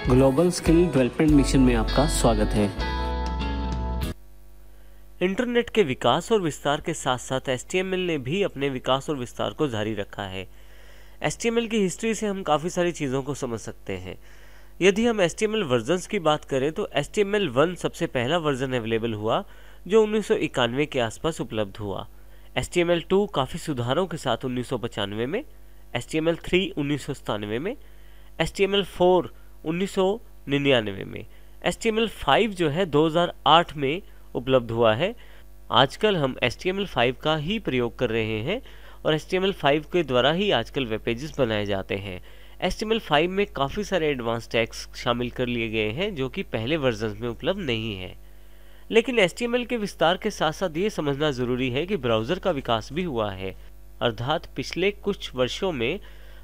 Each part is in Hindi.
ग्लोबल स्किल डेवलपमेंट मिशन में आपका स्वागत है। इंटरनेट के विकास और विस्तार के साथ साथ HTML ने भी अपने विकास और विस्तार को जारी रखा है। HTML की हिस्ट्री से हम काफ़ी सारी चीज़ों को समझ सकते हैं। यदि हम HTML वर्जन्स की बात करें तो HTML 1 सबसे पहला वर्जन अवेलेबल हुआ जो 1991 के आसपास उपलब्ध हुआ। HTML 2 काफ़ी सुधारों के साथ 1995 में, HTML 3 1997 में, HTML 4 1999 में, HTML 5 जो है 2008 में उपलब्ध हुआ है। आजकल हम HTML 5 का ही प्रयोग कर रहे हैं और HTML 5 के द्वारा ही आजकल वेब पेजेस बनाए जाते हैं। HTML 5 में काफ़ी सारे एडवांस टैग्स शामिल कर लिए गए हैं जो कि पहले वर्जन में उपलब्ध नहीं है। लेकिन HTML के विस्तार के साथ साथ ये समझना ज़रूरी है कि ब्राउज़र का विकास भी हुआ है, अर्थात पिछले कुछ वर्षों में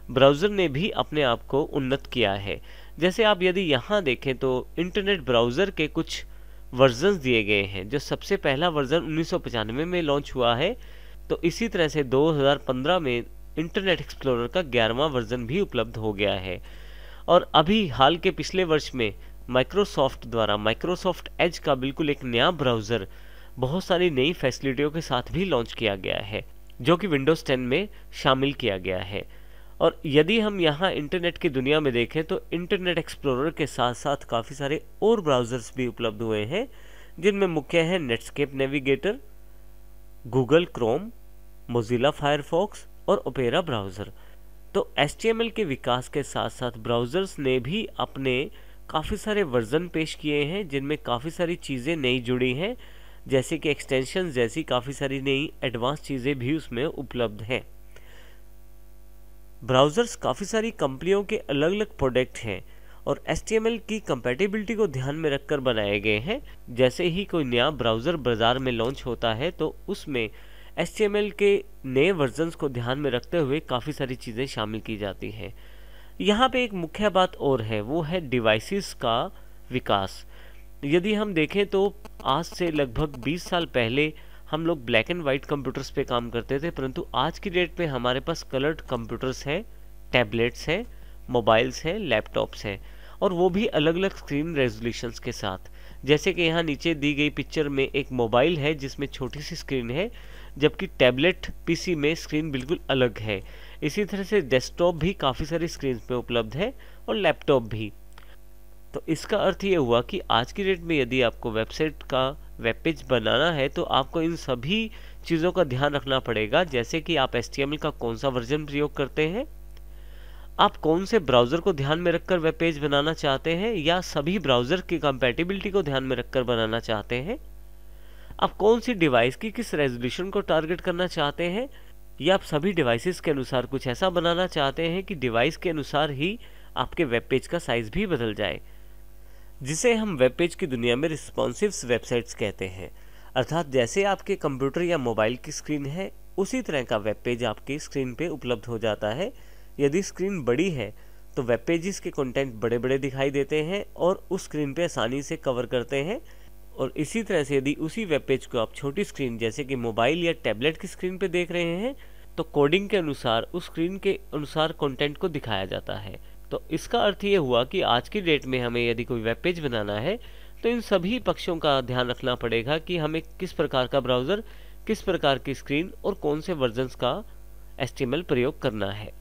ब्राउज़र ने भी अपने आप को उन्नत किया है। जैसे आप यदि यहाँ देखें तो इंटरनेट ब्राउज़र के कुछ वर्जन्स दिए गए हैं। जो सबसे पहला वर्जन 1995 में लॉन्च हुआ है, तो इसी तरह से 2015 में इंटरनेट एक्सप्लोरर का 11वां वर्जन भी उपलब्ध हो गया है। और अभी हाल के पिछले वर्ष में माइक्रोसॉफ्ट द्वारा माइक्रोसॉफ्ट एज का बिल्कुल एक नया ब्राउज़र बहुत सारी नई फैसिलिटियों के साथ भी लॉन्च किया गया है जो कि विंडोज़ 10 में शामिल किया गया है। और यदि हम यहाँ इंटरनेट की दुनिया में देखें तो इंटरनेट एक्सप्लोरर के साथ साथ काफ़ी सारे और ब्राउज़र्स भी उपलब्ध हुए हैं जिनमें मुख्य हैं Netscape navigator, Google Chrome, Mozilla Firefox और ओपेरा ब्राउज़र। तो HTML के विकास के साथ साथ ब्राउज़र्स ने भी अपने काफ़ी सारे वर्जन पेश किए हैं जिनमें काफ़ी सारी चीज़ें नई जुड़ी हैं, जैसे कि एक्सटेंशन जैसी काफ़ी सारी नई एडवांस चीज़ें भी उसमें उपलब्ध हैं। ब्राउज़र्स काफ़ी सारी कंपनियों के अलग अलग प्रोडक्ट हैं और HTML की कंपैटिबिलिटी को ध्यान में रखकर बनाए गए हैं। जैसे ही कोई नया ब्राउज़र बाज़ार में लॉन्च होता है तो उसमें HTML के नए वर्जन्स को ध्यान में रखते हुए काफ़ी सारी चीज़ें शामिल की जाती हैं। यहाँ पे एक मुख्य बात और है, वो है डिवाइसेस का विकास। यदि हम देखें तो आज से लगभग 20 साल पहले हम लोग ब्लैक एंड वाइट कंप्यूटर्स पे काम करते थे, परंतु आज की डेट में हमारे पास कलर्ड कंप्यूटर्स हैं, टैबलेट्स हैं, मोबाइल्स हैं, लैपटॉप्स हैं और वो भी अलग अलग स्क्रीन रेजोल्यूशंस के साथ। जैसे कि यहाँ नीचे दी गई पिक्चर में एक मोबाइल है जिसमें छोटी सी स्क्रीन है, जबकि टैबलेट PC में स्क्रीन बिल्कुल अलग है। इसी तरह से डेस्कटॉप भी काफ़ी सारी स्क्रीन पे उपलब्ध है और लैपटॉप भी। तो इसका अर्थ ये हुआ कि आज की डेट में यदि आपको वेबसाइट का वेब पेज बनाना है तो आपको इन सभी चीज़ों का ध्यान रखना पड़ेगा, जैसे कि आप HTML का कौन सा वर्जन प्रयोग करते हैं, आप कौन से ब्राउज़र को ध्यान में रखकर वेब पेज बनाना चाहते हैं या सभी ब्राउज़र की कंपैटिबिलिटी को ध्यान में रखकर बनाना चाहते हैं, आप कौन सी डिवाइस की किस रेजोल्यूशन को टारगेट करना चाहते हैं, या आप सभी डिवाइसेस के अनुसार कुछ ऐसा बनाना चाहते हैं कि डिवाइस के अनुसार ही आपके वेब पेज का साइज़ भी बदल जाए, जिसे हम वेब पेज की दुनिया में रिस्पॉन्सिव वेबसाइट्स कहते हैं। अर्थात जैसे आपके कंप्यूटर या मोबाइल की स्क्रीन है उसी तरह का वेब पेज आपकी स्क्रीन पे उपलब्ध हो जाता है। यदि स्क्रीन बड़ी है तो वेब पेजेस के कंटेंट बड़े बड़े दिखाई देते हैं और उस स्क्रीन पे आसानी से कवर करते हैं। और इसी तरह से यदि उसी वेब पेज को आप छोटी स्क्रीन जैसे कि मोबाइल या टैबलेट की स्क्रीन पे देख रहे हैं तो कोडिंग के अनुसार उस स्क्रीन के अनुसार कंटेंट को दिखाया जाता है। तो इसका अर्थ ये हुआ कि आज की डेट में हमें यदि कोई वेब पेज बनाना है तो इन सभी पक्षों का ध्यान रखना पड़ेगा कि हमें किस प्रकार का ब्राउज़र, किस प्रकार की स्क्रीन और कौन से वर्जन्स का HTML प्रयोग करना है।